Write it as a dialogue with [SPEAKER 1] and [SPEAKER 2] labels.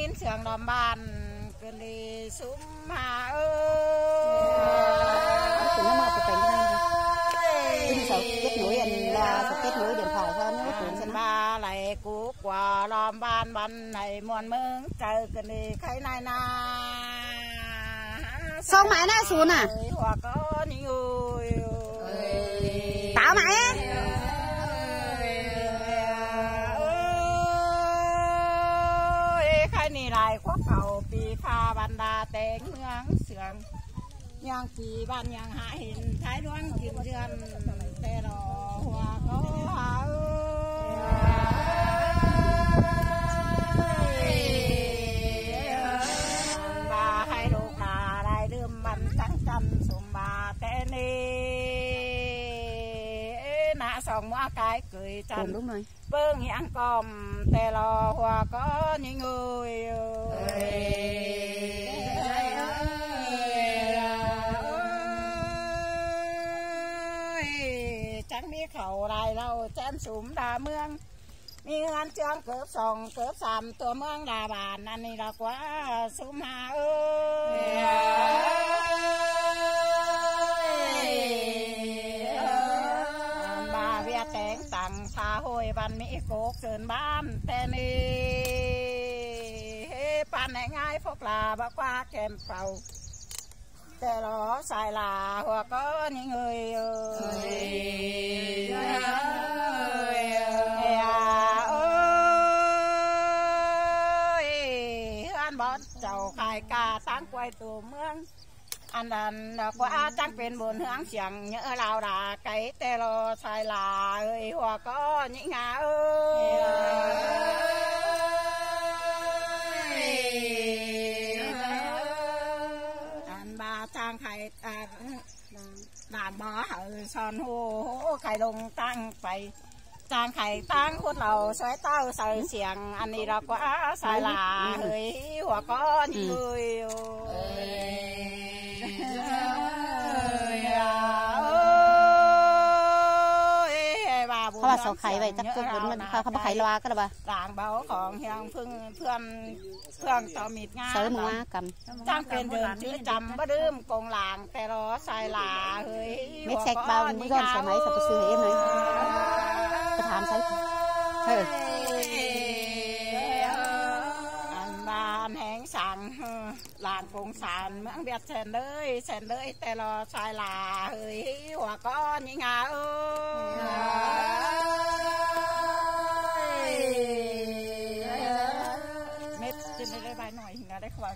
[SPEAKER 1] nghìn sườn đầm bàn cần đi súng hà
[SPEAKER 2] nó mà phải cái sao kết nối là sao kết nối điện thoại cho nó chuyển cho
[SPEAKER 1] ba lại cú quả đầm bàn bàn này muôn mương trời cần đi khai này na
[SPEAKER 2] xong mày nó xuống à
[SPEAKER 1] hoặc có những người
[SPEAKER 2] tao mày á
[SPEAKER 1] khai này lại khoác cầu pi pha bàn đà tên mương sườn nhang kỳ ban nhang hạ hình thái đoán kim dương tê lò hoa có hạ bà hai đục là đại đươm bắn trắng chân sùng bà tên đi nã sòng mua cái cười chân
[SPEAKER 2] đúng rồi
[SPEAKER 1] bơ nhang còm tê lò hoa có những người chẳng biết khẩu đài lâu chém súng đà mương mi ăn trương cướp sòng cướp sàm tua mương đà bàn anh này là quá súng hà ơi bà việt tiếng tặng xa hồi văn mỹ cốt sơn ban tên đi pan này ngay phúc là bà qua kèm phầu thế đó xài là hoặc có những người ăn bón chầu khai ca sáng quay tù mương anh đàn quá trắng bên buồn hướng xiềng nhớ lao đà cái tê lo xài là ơi hoặc có những ngà ơi trang khai đàn bó hở son hô khai lùng tăng phải trang khai tăng khuất lầu xoáy tao sờ xiềng anh đi ra quá sai là hơi hoặc có những người
[SPEAKER 2] เขาว่าเสาไข่ไว้จักจุดมันเขาบ่ไข่ลาก็ได้บ่
[SPEAKER 1] ด่างเบาของเฮียงเพื่อนต่อมีดงา
[SPEAKER 2] เสริมมากำ
[SPEAKER 1] จ้างเป็นเดินชื่อจำบ่ดื่มกงหลางแต่รอใส่หลาเฮ้ย
[SPEAKER 2] ไม่เช็คเบาไม่ย้อนใส่ไหมสับซื้อเอ็มเลยไปถามใส่
[SPEAKER 1] อันบานแหงสั่งหลานกงสารเมืองเบียดเซนเลยแต่รอใส่หลาเฮ้ยหัวก้อนยิ่งงาเอ้ยเม็ดจะได้ใบหน่อยนะได้ควาย